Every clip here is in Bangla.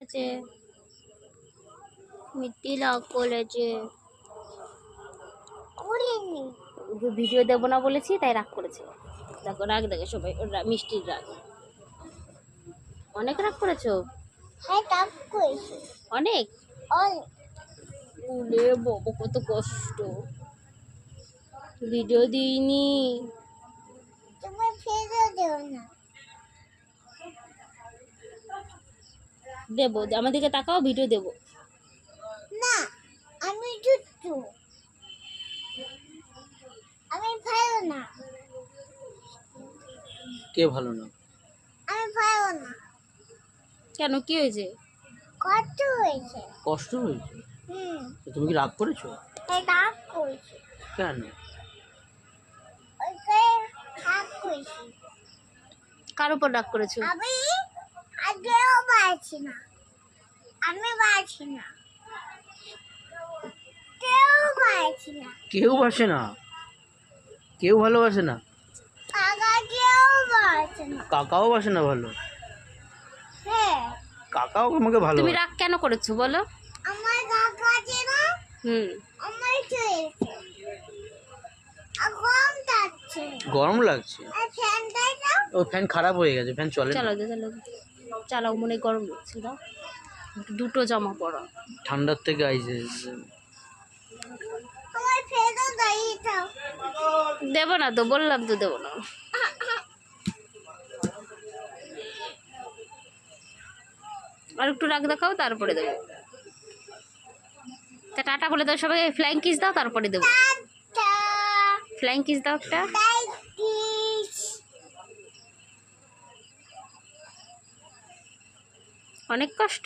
আছে, মিট্টি রাগ করেছে। ভিডিও দেবো না বলেছি তাই রাগ করেছে। দেখো রাগ দেখে সবাই, মিষ্টির রাগ। অনেক রাগ করেছো? অনেক। ওরে বাবা কত কষ্ট, ভিডিও দিইনি। দেবো, আমার দিকে তাকাও, ভিডিও দেবো। না আমি দুষ্টু, আমি ভালো না। কে ভালো না? আমি ভালো না। কেন, কি হয়েছে? কষ্ট হয়েছে। কষ্ট হয়েছে? তুমি কি রাগ করেছো? রাগ করেছি। কেন? রাগ করেছি। কার উপর রাগ করেছো? আমি আগেও বাড়ছি না, আমি বাড়ছি না, কেউ বাড়ছি না। কেউ বাসে না? কেউ ভালোবাসে না? কাকা কেউ বাড়ছে না। কাকাও বাসে না ভালো? হ্যাঁ। কাকাও আমাকে ভালো। তুমি রাগ কেন করেছো বলো? আমার কাকা আছে না, আমার চলছে, গরম লাগছে। গরম লাগছে? ফ্যানটা দাও। ও ফ্যান খারাপ হয়ে গেছে, ফ্যান চলে না। চালাও, মনে গরম লাগছে, দাও দুটো জামা পরো। ঠান্ডার থেকে আইছে। আমার ফ্যানটা দাঁড়িয়ে দাও। দেবো না তো, বললাম তো দেবো না। আর একটু রাগ দেখাও, তারপরে দেবো। তা টাটা বলে দাও সবাই, ফ্লাইং কিস দাও, তারপরে দেবো। ফ্লাইং কিস দাও একটা। অনেক কষ্ট?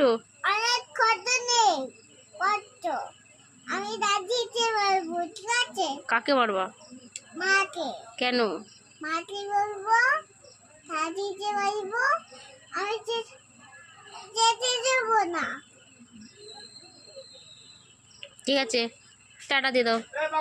অনেক কষ্ট নেই, কষ্ট আমি দাদিতে বলবো, ঠিক আছে? কাকে মারবা? মাকে। কেন? মাকে বলবো, দাদিতে বলবো, আমি যেতে দেবো না। ঠিক আছে, টাটা দিয়ে দাও।